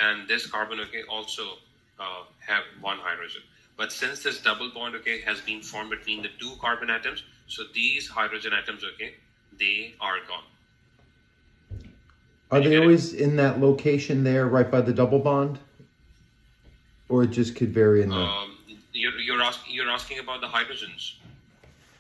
and this carbon, okay, also have one hydrogen. But since this double bond, okay, has been formed between the two carbon atoms, so these hydrogen atoms, okay, they are gone. Are they always in that location there, right by the double bond, or it just could vary in the? You're asking about the hydrogens.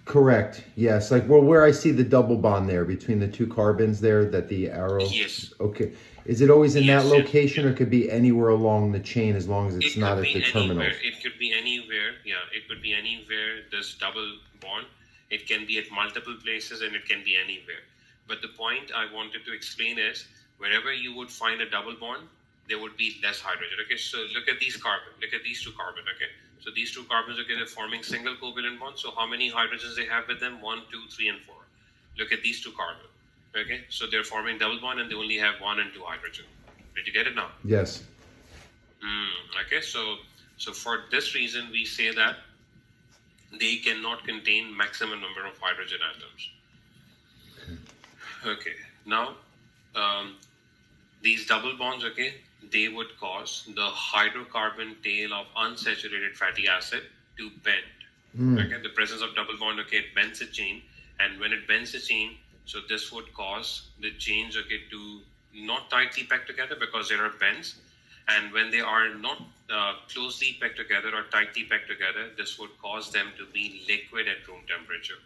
Correct. Yes. Like, well, where I see the double bond there between the two carbons there, that the arrow. Yes. Okay. Is it always in that Yes, location, or it could be anywhere along the chain as long as it's it not could at be the terminals? anywhere. It could be anywhere. Yeah, it could be anywhere. This double bond. It can be at multiple places, and it can be anywhere. But the point I wanted to explain is, wherever you would find a double bond, there would be less hydrogen. Okay, so look at these carbon. Look at these two carbon. Okay, so these two carbons, okay, they're forming single covalent bonds. So how many hydrogens they have with them? 1, 2, 3, and 4. Look at these two carbon. Okay, so they're forming double bond, and they only have 1 and 2 hydrogen. Did you get it now? Yes. Okay, so for this reason, we say that they cannot contain maximum number of hydrogen atoms. Okay, now these double bonds, okay, they would cause the hydrocarbon tail of unsaturated fatty acid to bend. Okay, the presence of double bond, okay, it bends a chain, and when it bends a chain, so this would cause the chains, okay, to not tightly packed together because there are bends, and when they are not closely packed together or tightly packed together, this would cause them to be liquid at room temperature.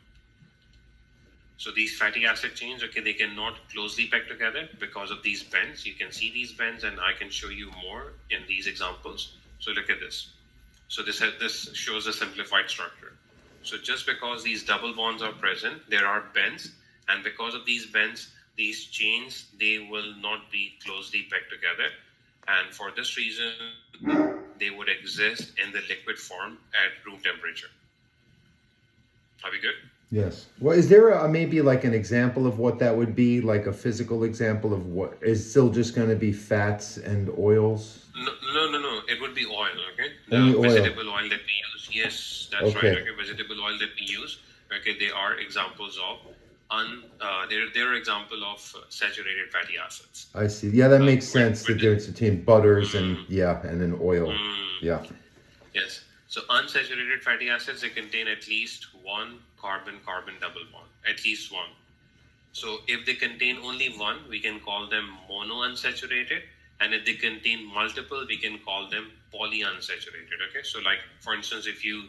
So these fatty acid chains, okay, they cannot closely pack together because of these bends. You can see these bends, and I can show you more in these examples. So look at this. So this shows a simplified structure. So just because these double bonds are present, there are bends, and because of these bends, these chains, they will not be closely packed together, and for this reason, they would exist in the liquid form at room temperature. Are we good? Yes. Well, is there maybe like an example of what that would be, like a physical example of what is still just going to be fats and oils? No. It would be oil, okay? Only The oil. vegetable oil that we use. Yes, that's Okay. right. Okay, vegetable oil that we use. Okay, they are examples of they're example of saturated fatty acids. I see. Yeah, that makes sense. The difference between butters and then oil. Yeah. Yes. So unsaturated fatty acids, they contain at least one carbon-carbon double bond, at least one. So if they contain only one, we can call them monounsaturated, and if they contain multiple, we can call them polyunsaturated. Okay. So like, for instance, if you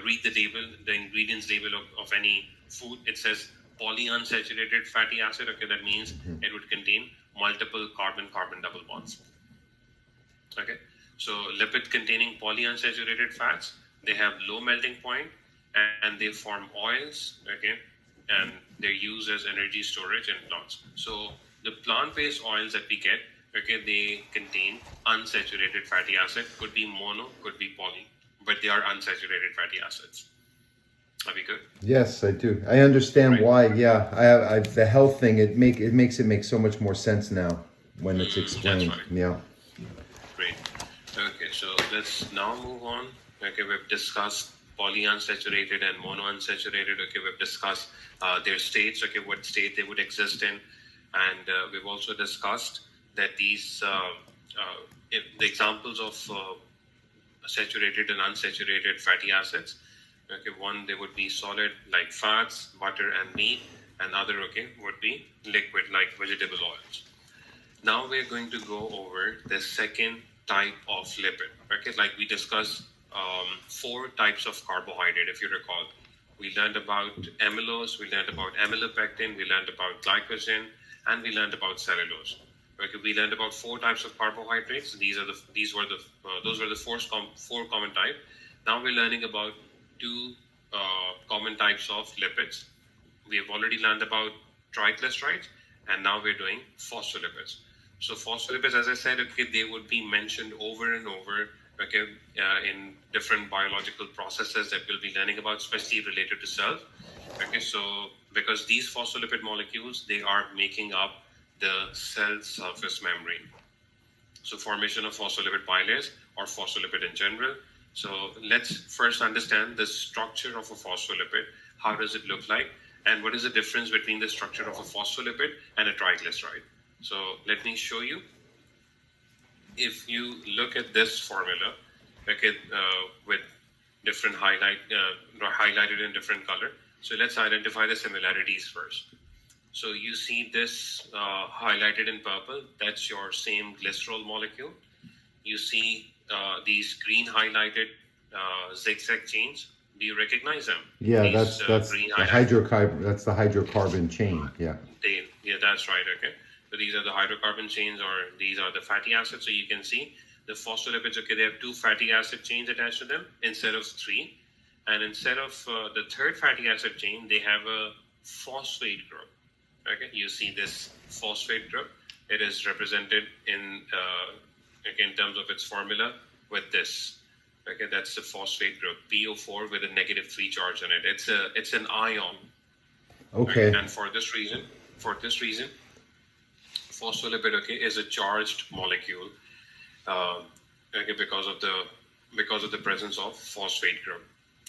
read the label, the ingredients label of any food, it says polyunsaturated fatty acid. Okay, that means it would contain multiple carbon-carbon double bonds. Okay, so lipid containing polyunsaturated fats, they have low melting point, and they form oils. Okay, and they're used as energy storage in plants. So the plant-based oils that we get, okay, they contain unsaturated fatty acid. Could be mono, could be poly, but they are unsaturated fatty acids. Are we good? Yes, I do. I understand why. Yeah, I the health thing. It makes it make so much more sense now when it's explained. That's right. Yeah. Great. Okay, so let's now move on. Okay, we've discussed polyunsaturated and monounsaturated. Okay, we've discussed their states. Okay, what state they would exist in, and we've also discussed that these the examples of saturated and unsaturated fatty acids. Okay, one, they would be solid like fats, butter, and meat, and other, okay, would be liquid like vegetable oils. Now we're going to go over the second type of lipid. Okay, like we discussed 4 types of carbohydrate, if you recall. We learned about amylose, we learned about amylopectin, we learned about glycogen, and we learned about cellulose. Okay, we learned about 4 types of carbohydrates. Those were the four common types. Now we're learning about 2 common types of lipids. We have already learned about triglycerides, and now we're doing phospholipids. So phospholipids, as I said, okay, they would be mentioned over and over, okay, in different biological processes that we'll be learning about, especially related to cells. Okay, so because these phospholipid molecules, they are making up the cell surface membrane. So formation of phospholipid bilayers or phospholipid in general. So let's first understand the structure of a phospholipid. How does it look like? And what is the difference between the structure of a phospholipid and a triglyceride? So let me show you. if you look at this formula, okay, with different highlighted in different color. So let's identify the similarities first. So you see this highlighted in purple, that's your same glycerol molecule. You see these green highlighted zigzag chains. Do you recognize them? Yeah, These that's green the highlighted. hydrocarbon chain. Yeah. Yeah, that's right. Okay. So these are the hydrocarbon chains, or these are the fatty acids. So you can see the phospholipids. Okay, they have two fatty acid chains attached to them instead of three, and instead of the third fatty acid chain, they have a phosphate group. Okay, you see this phosphate group. It is represented in in terms of its formula with this. Okay, that's the phosphate group, PO4 with a -3 charge on it. It's an ion. Okay, Okay. and for this reason, phospholipid, okay, is a charged molecule. Uh, okay, because of the presence of phosphate group.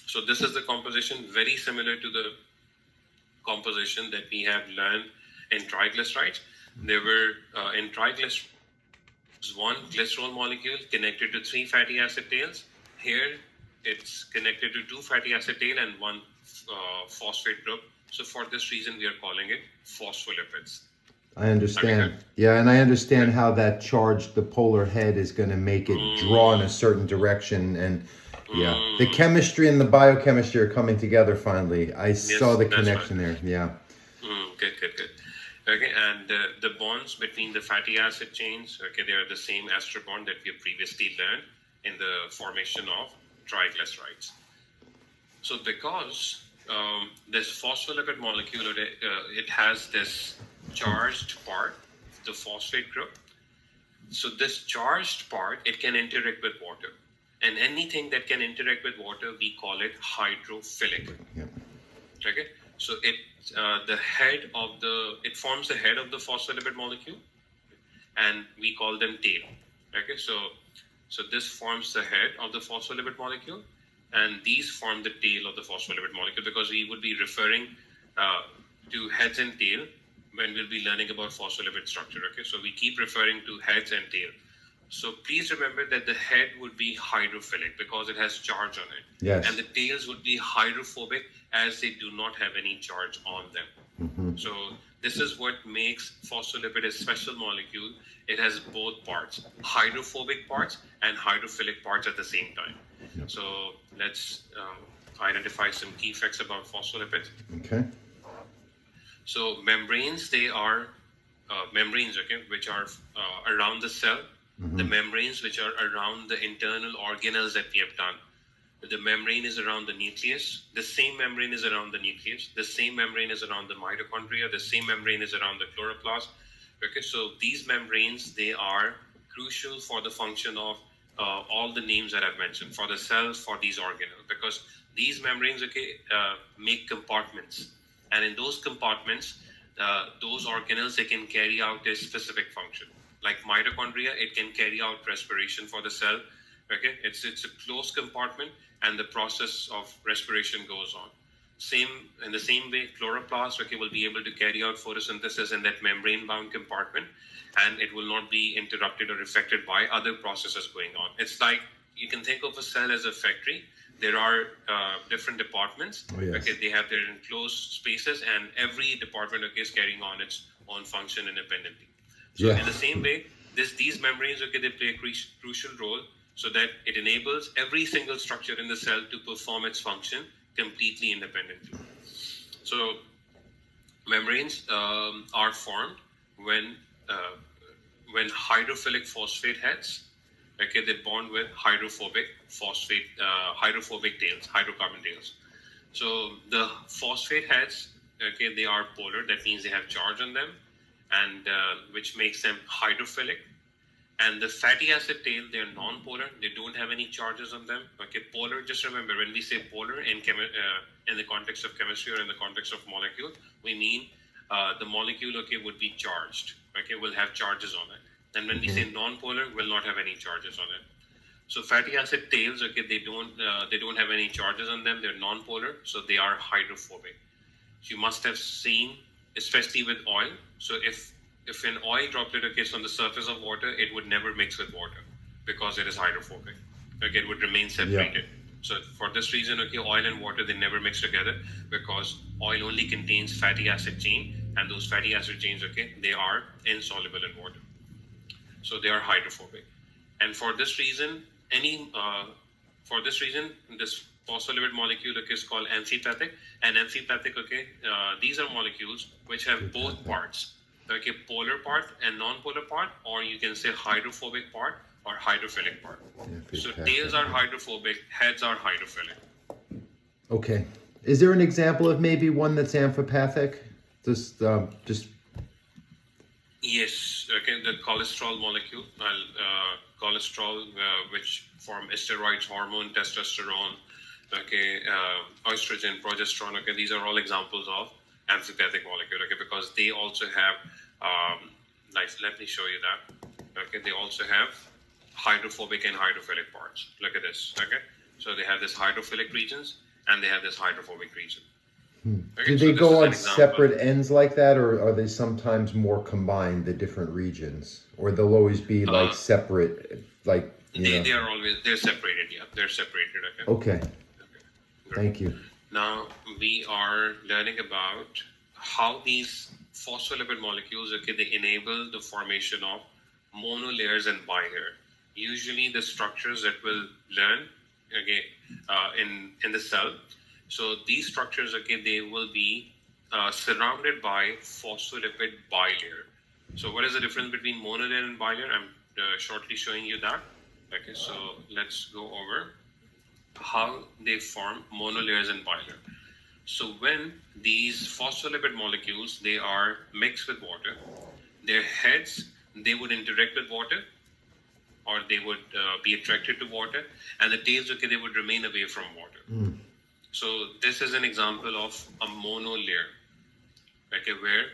So this is the composition, very similar to the composition that we have learned in triglycerides. There were in triglycerides one glycerol molecule connected to three fatty acid tails. Here it's connected to two fatty acid tail and one phosphate group. So for this reason, we are calling it phospholipids. I Have you understand. heard? Yeah, and I understand Good. how that charge, the polar head, is going to make it draw in a certain direction. And yeah, the Mm, chemistry and the biochemistry are coming together finally. I saw yes, the that's right. connection there. Yeah. Good. Okay, and the bonds between the fatty acid chains, okay, they are the same ester bond that we have previously learned in the formation of triglycerides. So because this phospholipid molecule, it has this charged part, the phosphate group. So this charged part, it can interact with water. And anything that can interact with water, we call it hydrophilic. Yeah. Okay, so it forms the head of the phospholipid molecule, and we call them tail. Okay, so this forms the head of the phospholipid molecule, and these form the tail of the phospholipid molecule, because we would be referring to heads and tail when we'll be learning about phospholipid structure. Okay, so we keep referring to heads and tail. So please remember that the head would be hydrophilic because it has charge on it, and Yes. the tails would be hydrophobic as they do not have any charge on them. Hmm. So this is what makes phospholipid a special molecule. It has both parts, hydrophobic parts and hydrophilic parts at the same time. Yep. So let's identify some key facts about phospholipids. Okay. So membranes, they are membranes, okay, which are around the cell. The membranes which are around the internal organelles that we have done. The membrane is around the nucleus. The same membrane is around the nucleus. The same membrane is around the mitochondria. The same membrane is around the chloroplast. Okay, so these membranes, they are crucial for the function of all the names that I've mentioned, for the cells, for these organelles, because these membranes, okay, make compartments, and in those compartments, those organelles, they can carry out a specific function. Like mitochondria, it can carry out respiration for the cell. Okay, it's a closed compartment, and the process of respiration goes on. Same in the same way, chloroplast, okay, will be able to carry out photosynthesis in that membrane-bound compartment, and it will not be interrupted or affected by other processes going on. It's like you can think of a cell as a factory. There are different departments. Oh, yes. Okay, they have their enclosed spaces, and every department, okay, is carrying on its own function independently. So Yeah. in the same way, these membranes, okay, they play a crucial role, so that it enables every single structure in the cell to perform its function completely independently. So membranes are formed when hydrophilic phosphate heads, okay, they bond with hydrophobic tails, hydrocarbon tails. So the phosphate heads, okay, they are polar. That means they have charge on them, and which makes them hydrophilic. And the fatty acid tail, they're non-polar. They don't have any charges on them. Okay, polar. Just remember, when we say polar in the context of chemistry or in the context of molecule, we mean the molecule, okay, would be charged. Okay, will have charges on it. And when we say non-polar, will not have any charges on it. So fatty acid tails, okay, they don't have any charges on them. They're non-polar, so they are hydrophobic. You must have seen, especially with oil. So if an oil droplet, okay, is on the surface of water, it would never mix with water because it is hydrophobic. Okay, it would remain separated. So for this reason, okay, oil and water, they never mix together because oil only contains fatty acid chain, and those fatty acid chains, okay, they are insoluble in water. So they are hydrophobic. And for this reason, this phospholipid molecule, okay, is called amphipathic. And amphipathic, okay, these are molecules which have both parts, okay, polar part and non-polar part, or you can say hydrophobic part or hydrophilic part. So tails are hydrophobic, heads are hydrophilic. Okay. Is there an example of maybe one that's amphipathic? Just Yes, okay, the cholesterol molecule, cholesterol, which form steroids, hormone, testosterone, okay, estrogen, progesterone, okay, these are all examples of amphipathic molecule, okay, because they also have, let me show you that, okay, they also have hydrophobic and hydrophilic parts. Look at this, okay, so they have this hydrophilic regions and they have this hydrophobic region. Okay, do so they this is go an on example. separate ends like that, or are they sometimes more combined, the different regions? Or they'll always be like separate, like, They are always, they're separated, yeah, they're separated, okay. Okay, Good. thank you. Now we are learning about how these phospholipid molecules, okay, they enable the formation of monolayers and bilayer. Usually the structures that we'll learn, okay, in the cell. So these structures, okay, they will be surrounded by phospholipid bilayer. So what is the difference between monolayer and bilayer? I'm shortly showing you that. Okay, so let's go over how they form monolayers and bilayer. So when these phospholipid molecules, they are mixed with water, their heads, they would interact with water, or they would be attracted to water, and the tails, okay, they would remain away from water. So this is an example of a monolayer, okay, where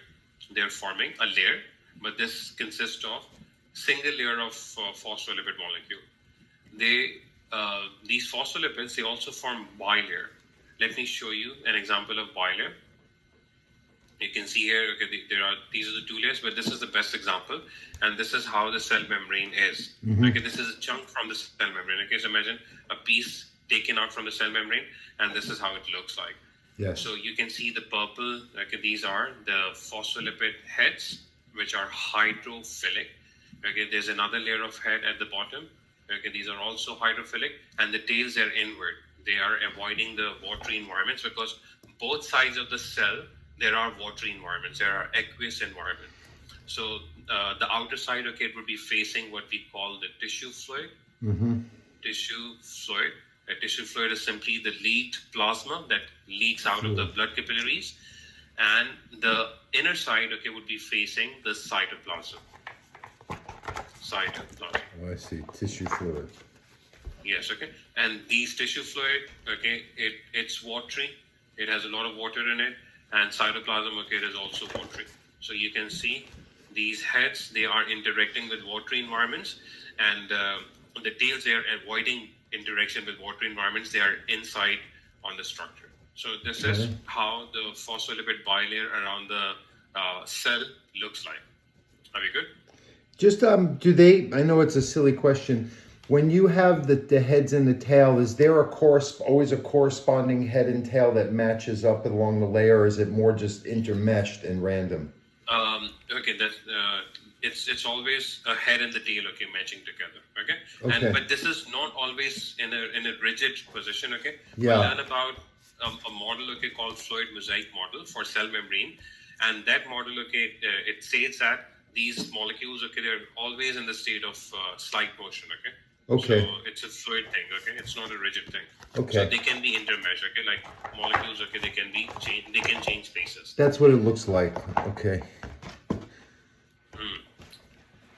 they're forming a layer, but this consists of single layer of phospholipid molecule. These phospholipids, they also form bilayer. Let me show you an example of bilayer. You can see here, okay, these are the two layers, but this is the best example, and this is how the cell membrane is. Okay, this is a chunk from the cell membrane. Okay, so imagine a piece taken out from the cell membrane, and this is how it looks like. Yes. So you can see the purple. Okay, these are the phospholipid heads, which are hydrophilic. Okay, there's another layer of head at the bottom. Okay, these are also hydrophilic, and the tails are inward. They are avoiding the watery environments because both sides of the cell, there are watery environments. There are aqueous environment. So the outer side, okay, it would be facing what we call the tissue fluid. Tissue fluid. A tissue fluid is simply the leaked plasma that leaks out of the blood capillaries, and the inner side, okay, would be facing the cytoplasm. Cytoplasm. Oh, I see. Tissue fluid. Yes, okay. And these tissue fluid, okay, it's watery. It has a lot of water in it, and cytoplasm, okay, it is also watery. So you can see these heads, they are interacting with watery environments, and the tails, they are avoiding interaction with water environments. They are inside on the structure. So this is how the phospholipid bilayer around the cell looks like. Are we good? Just do they? I know it's a silly question. When you have the heads and the tail, is there always a corresponding head and tail that matches up along the layer, or is it more just intermeshed and random? Okay, that's it's always a head and the tail, okay, matching together, okay? But this is not always in a rigid position, okay? Yeah. We learn about a model, okay, called fluid mosaic model for cell membrane, and that model, okay, it says that these molecules, okay, they're always in the state of slight motion, okay? Okay. So it's a fluid thing, okay? It's not a rigid thing. Okay. So they can be intermeshed, okay? Like molecules, okay, they can change spaces. That's what it looks like. Okay.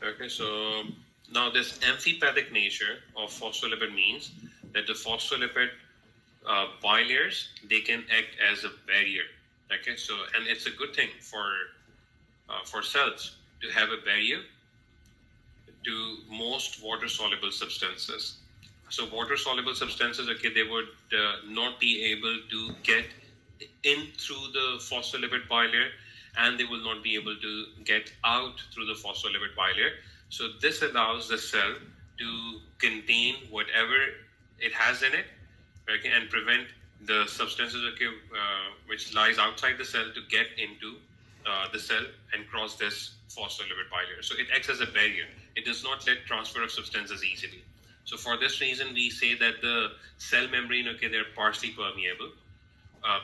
Okay, so now this amphipathic nature of phospholipid means that the phospholipid bilayers, they can act as a barrier. Okay, so and it's a good thing for cells to have a barrier to most water-soluble substances. So water-soluble substances, okay, they would not be able to get in through the phospholipid bilayer, and they will not be able to get out through the phospholipid bilayer. So this allows the cell to contain whatever it has in it, okay, and prevent the substances, okay, which lies outside the cell to get into the cell and cross this phospholipid bilayer. So it acts as a barrier. It does not let transfer of substances easily. So for this reason, we say that the cell membrane, okay, they're partially permeable.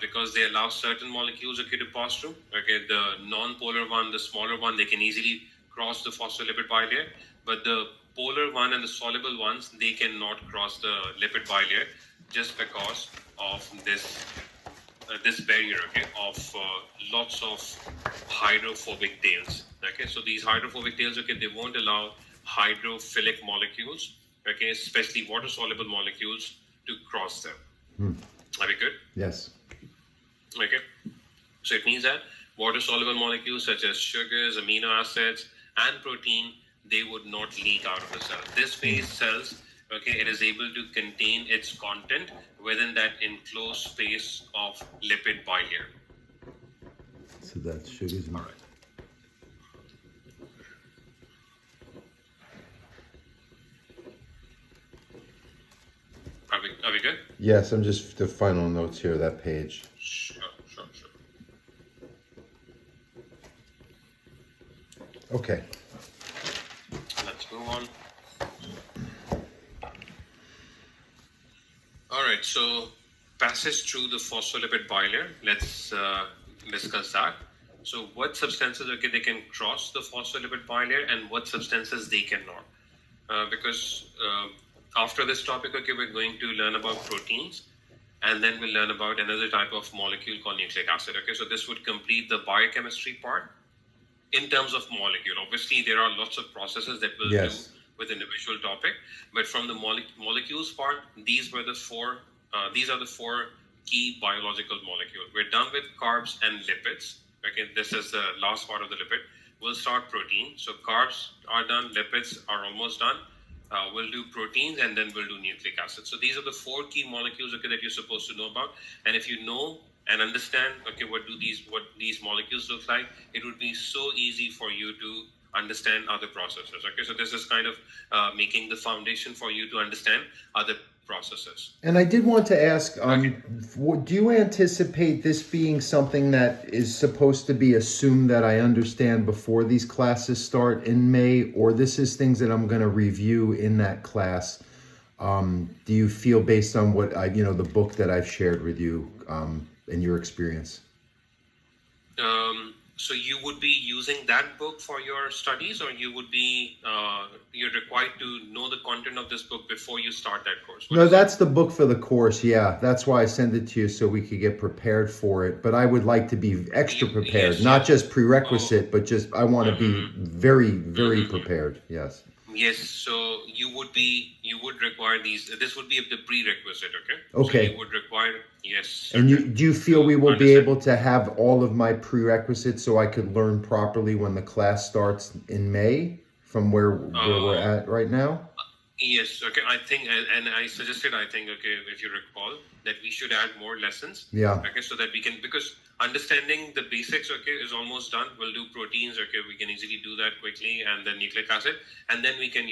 Because they allow certain molecules, okay, to pass through. Okay, the non-polar one, the smaller one, they can easily cross the phospholipid bilayer, but the polar one and the soluble ones, they cannot cross the lipid bilayer just because of this barrier, okay, of lots of hydrophobic tails. Okay, so these hydrophobic tails, okay, they won't allow hydrophilic molecules, okay, especially water-soluble molecules, to cross them. Are we good? Yes. Okay, so it means that water-soluble molecules such as sugars, amino acids, and protein, they would not leak out of the cell. This phase cells, okay, it is able to contain its content within that enclosed space of lipid bilayer. So that's sugars. All right. Are we good? Yes, I'm just the final notes here, that page. Sure. Okay. Let's move on. All right, so passage through the phospholipid bilayer. Let's discuss that. So what substances, okay, they can cross the phospholipid bilayer and what substances they cannot. Because after this topic, okay, we're going to learn about proteins, and then we'll learn about another type of molecule called nucleic acid. Okay, so this would complete the biochemistry part in terms of molecule. Obviously, there are lots of processes that we'll do with individual topic, but from the molecules part, these are the four key biological molecules. We're done with carbs and lipids. Okay, this is the last part of the lipid. We'll start protein. So carbs are done, lipids are almost done. We'll do proteins, and then we'll do nucleic acid. So these are the four key molecules, okay, that you're supposed to know about. And if you know and understand, okay, what these molecules look like, it would be so easy for you to understand other processes. Okay, so this is kind of making the foundation for you to understand other processes. And I did want to ask, do you anticipate this being something that is supposed to be assumed that I understand before these classes start in May, or this is things that I'm going to review in that class? Do you feel, based on what the book that I've shared with you, in your experience? So you would be using that book for your studies, or you would be you're required to know the content of this book before you start that course? No, that's the book for the course. Yeah, that's why I sent it to you, so we could get prepared for it. But I would like to be extra prepared, not just prerequisite, but just I want to be very, very prepared. Yes. Yes, so you would require these. This would be the prerequisite, okay? Okay. So you would require, yes. And do you feel we will be able to have all of my prerequisites so I could learn properly when the class starts in May from where we're at right now? Yes, okay. I think, and I suggested, okay, if you recall, that we should add more lessons. Yeah. Okay, so that we can, because understanding the basics, okay, is almost done. We'll do proteins, okay, we can easily do that quickly, and then nucleic acid, and then we can,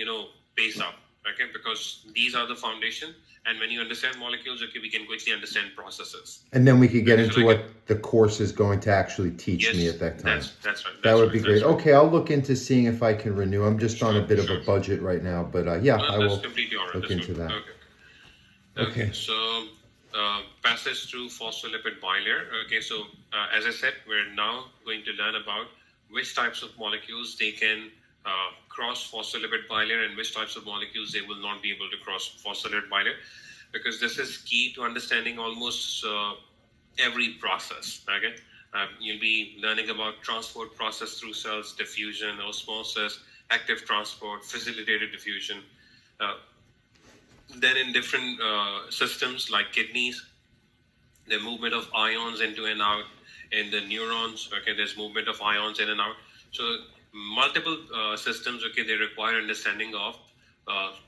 pace up, okay, because these are the foundation. And when you understand molecules, okay, we can quickly understand processes. And then we could get into what the course is going to actually teach me at that time. That's right. That would be great. Okay, I'll look into seeing if I can renew. I'm just on a bit of a budget right now, but I will look into that. Okay. So passage through phospholipid bilayer. Okay, so as I said, we're now going to learn about which types of molecules they can cross phospholipid bilayer and which types of molecules they will not be able to cross phospholipid bilayer, because this is key to understanding almost every process. Okay, you'll be learning about transport process through cells, diffusion, osmosis, active transport, facilitated diffusion. Then in different systems like kidneys, the movement of ions into and out. In the neurons, okay, there's movement of ions in and out. So multiple systems, okay, they require understanding of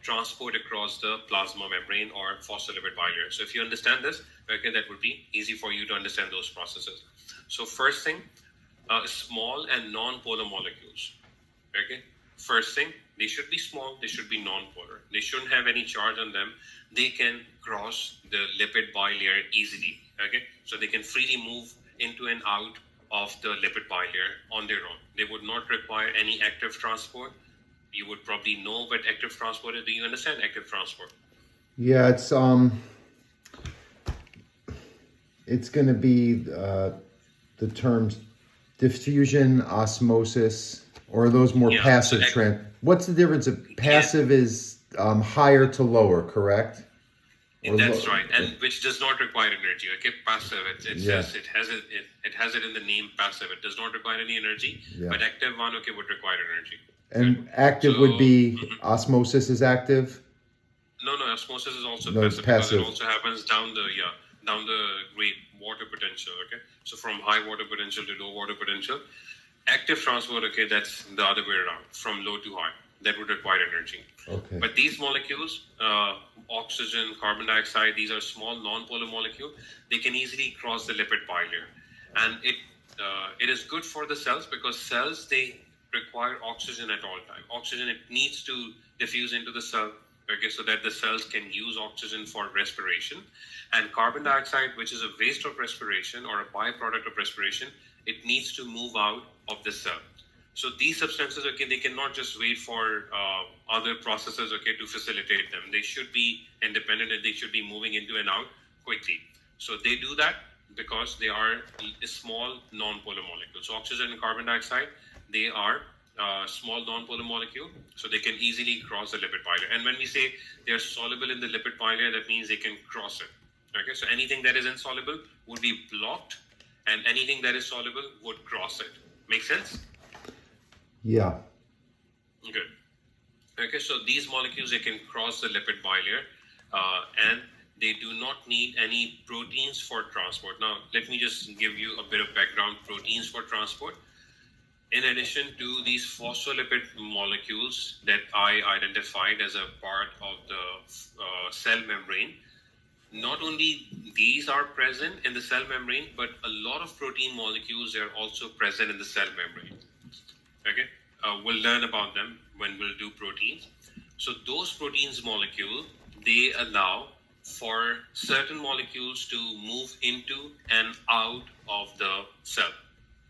transport across the plasma membrane or phospholipid bilayer. So if you understand this, okay, that would be easy for you to understand those processes. So first thing, small and non-polar molecules. Okay. First thing, they should be small. They should be non-polar. They shouldn't have any charge on them. They can cross the lipid bilayer easily. Okay. So they can freely move into and out of the lipid bilayer on their own. They would not require any active transport. You would probably know what active transport is. Do you understand active transport? Yeah, it's going to be the terms diffusion, osmosis, or are those more Yeah. passive What's the difference? Of passive is higher to lower, correct? Or That's right, and which does not require energy. Okay, passive. It Yeah. says it has it in the name passive. It does not require any energy, Yeah. but active one would require energy. And active would be osmosis is active. No, osmosis is also No, it's passive because it passive. also happens down the great water potential. Okay, so from high water potential to low water potential, active transport. Okay, that's the other way around, from low to high. That would require energy. Okay. But these molecules, oxygen, carbon dioxide, these are small non-polar molecules. They can easily cross the lipid bilayer, and it is good for the cells because cells, they require oxygen at all time. Oxygen, it needs to diffuse into the cell, okay, so that the cells can use oxygen for respiration. And carbon dioxide, which is a waste of respiration or a byproduct of respiration, it needs to move out of the cell. So these substances, okay, they cannot just wait for other processes, okay, to facilitate them. They should be independent and they should be moving into and out quickly. So they do that because they are a small non-polar molecule. So oxygen and carbon dioxide, they are small non-polar molecule, so they can easily cross the lipid bilayer. And when we say they are soluble in the lipid bilayer, that means they can cross it. Okay, so anything that is insoluble would be blocked, and anything that is soluble would cross it. Make sense? Yeah. Good. Okay, so these molecules, they can cross the lipid bilayer, and they do not need any proteins for transport. Now, let me just give you a bit of background. Proteins for transport. In addition to these phospholipid molecules that I identified as a part of the cell membrane, not only these are present in the cell membrane, but a lot of protein molecules are also present in the cell membrane. Okay, we'll learn about them when we'll do proteins. So those proteins molecule, they allow for certain molecules to move into and out of the cell.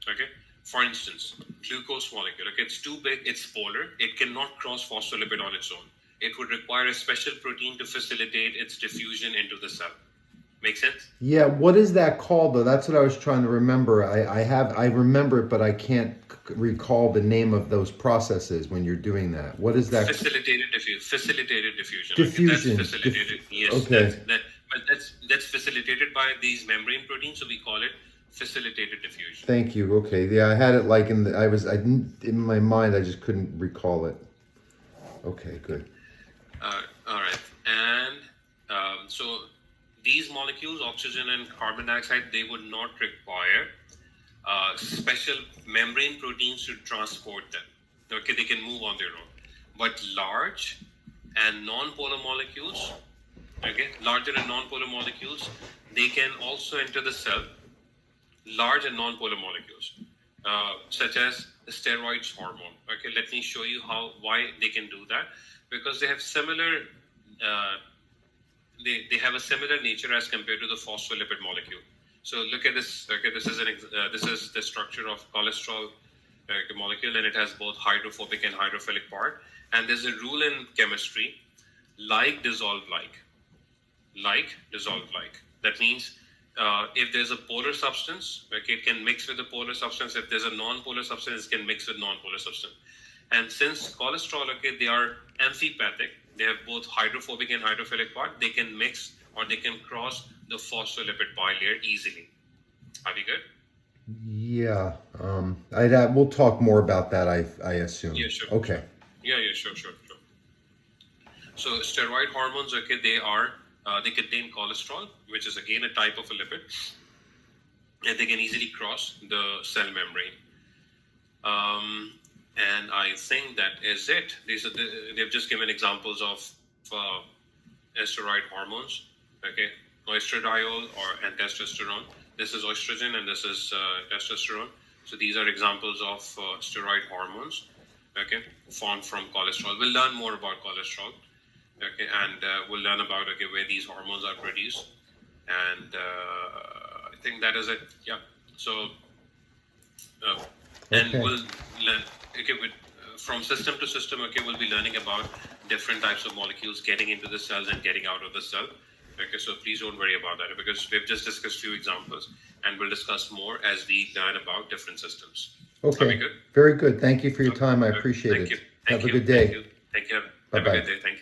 Okay, for instance, glucose molecule. Okay, it's too big, it's polar, it cannot cross phospholipid on its own. It would require a special protein to facilitate its diffusion into the cell. Make sense? Yeah, what is that called though? That's what I was trying to remember. I remember it, but I can't recall the name of those processes when you're doing that. What is that? Facilitated diffusion. Diffusion. That's facilitated. Yes. Okay. But that's facilitated by these membrane proteins, so we call it facilitated diffusion. Thank you. Okay. Yeah, I had it like I didn't, in my mind, I just couldn't recall it. Okay, good. All right. And so these molecules, oxygen and carbon dioxide, they would not require special membrane proteins to transport them. Okay, they can move on their own. But large and non-polar molecules, okay, larger and non-polar molecules, they can also enter the cell. Large and non-polar molecules, such as the steroids hormone. Okay, let me show you why they can do that. Because they have similar, they have a similar nature as compared to the phospholipid molecule. So look at this. Okay, this is the structure of cholesterol molecule, and it has both hydrophobic and hydrophilic part. And there's a rule in chemistry: like dissolve like. Like dissolve like. That means if there's a polar substance, okay, it can mix with the polar substance. If there's a non-polar substance, it can mix with non-polar substance. And since cholesterol, okay, they are amphipathic, they have both hydrophobic and hydrophilic part, they can mix or they can cross the phospholipid bilayer easily. Are we good? Yeah. We'll talk more about that, I assume. Yeah, sure. Okay. Yeah, sure. So steroid hormones, okay, they contain cholesterol, which is again a type of a lipid, and they can easily cross the cell membrane. And I think that is it. They've just given examples of steroid hormones, okay, estradiol and testosterone. This is estrogen and this is testosterone. So these are examples of steroid hormones, okay, formed from cholesterol. We'll learn more about cholesterol, okay, and we'll learn about where these hormones are produced, and I think that is it. Yeah. So and Okay. we'll learn from system to system. Okay, we'll be learning about different types of molecules getting into the cells and getting out of the cell. Okay, so please don't worry about that because we've just discussed few examples, and we'll discuss more as we learn about different systems. Are we Okay. good? Very good. Thank you for your Okay. time. I Okay. appreciate Thank you. it. Thank Have a you. good Thank day. you. Thank you. Bye Have a good bye. day. Thank you.